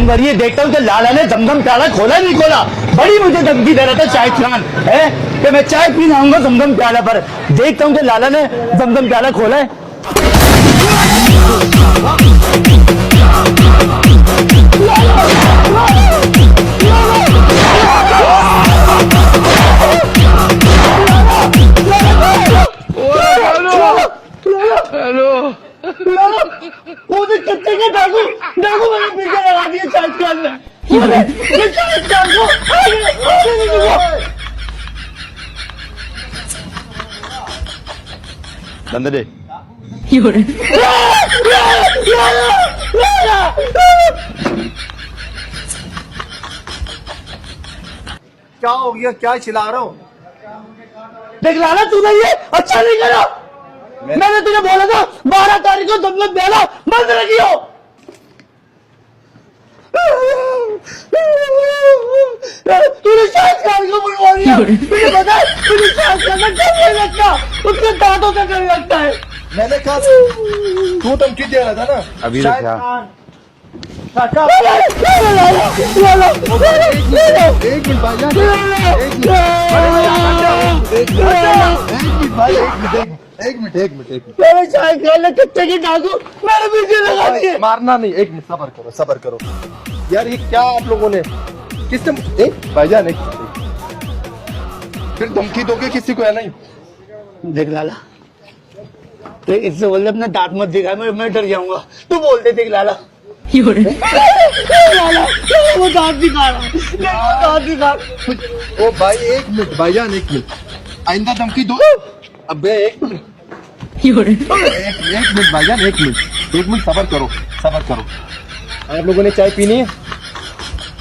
भरी है, देखता हूँ कि लाला ने जमजम प्याला खोला नहीं खोला। बड़ी मुझे धमकी दे रहा था चाय खान है कि मैं चाय पीने आऊंगा जमजम प्याला पर। देखता हूँ कि लाला ने जमजम प्याला खोला है। वो तो कच्चे के डाकू डाकू मैंने पीछे लगा दिया चाय खान में। बंद दे। क्या हो गया? क्या चिल्ला रहा हूँ? देख लाला तूने ये अच्छा नहीं करा। मैंने तुझे बोला था 12 तारीख को जमजम प्याला बंद रखियो। तूने शायद खान को बुलवा दिया। तुझे पता है तुझे शायद खान का कब नहीं लगता, उसके दांतों का कभी लगता है। मैंने कहा तू धमकी दे रहा था ना अभी शायद क्या? खान। एक मिनट भाईजान, एक मिनट मेरे चाय खान ने कच्चे की डाकू मेरे पीछे लगा दिए। मारना नहीं, एक मिनट सबर करो यार। ये क्या आप लोगों ने किसने भाईजान एक फिर धमकी दोगे किसी को? है नहीं देख लाला तो इससे बोलते अपना दांत मत दिखा, मैं डर जाऊंगा। तू बोलते देख लाला लाला वो दांत दिखा रहा है, दांत दिखा। ओ भाई एक मिनट भाईजान, एक मिनट आइंदा धमकी दो। अबे एक मिनट भाईजान, एक मिनट सबर करो। आप लोगों ने चाय पीनी है?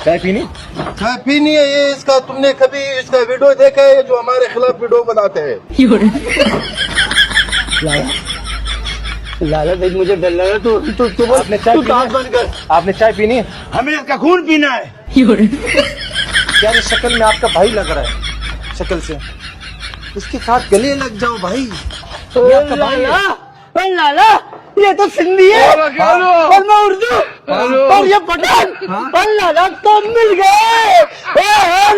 चाय पीनी है। ये इसका तुमने कभी इसका वीडियो देखा है जो हमारे खिलाफ वीडियो बनाते हैं? लाला देख मुझे डर लगा। तू आपने चाय पीनी है? बंद कर। आपने चाय पीनी है? हमें इसका खून पीना है। क्या ये शक्ल में आपका भाई लग रहा है? शक्ल से इसके साथ गले लग जाओ भाई। ये आपका भाई है। लाला ये तो सिंधी है और मैं उर्दू और ये पठान। और लाला तो मिल गए।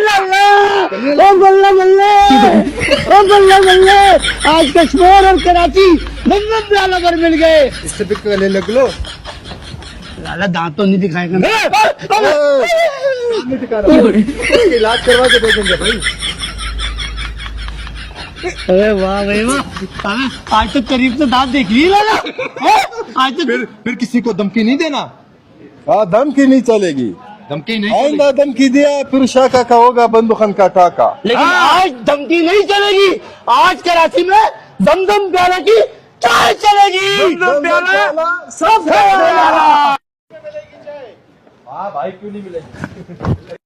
लाला ओ बल्ला बल्ले आज कश्मीर और कराची जमजम प्याला पर मिल गए। इससे भी गले लग लो। लाला दांत तो नहीं दिखाएगा। इलाज करवा के दे देंगे भाई। अरे वाह भाई वाह, आज तो करीब से दांत देख ली लाला। आज तो फिर किसी को धमकी नहीं देना। हाँ धमकी नहीं चलेगी। धमकी नहीं आइंदा धमकी दिया फिर शाखा का होगा बंदूकन का टाका। लेकिन आज धमकी नहीं चलेगी। आज कराची में जमजम प्याला की चाय चलेगी। जमजम प्याला सब हाँ भाई क्यों नहीं मिलेगी?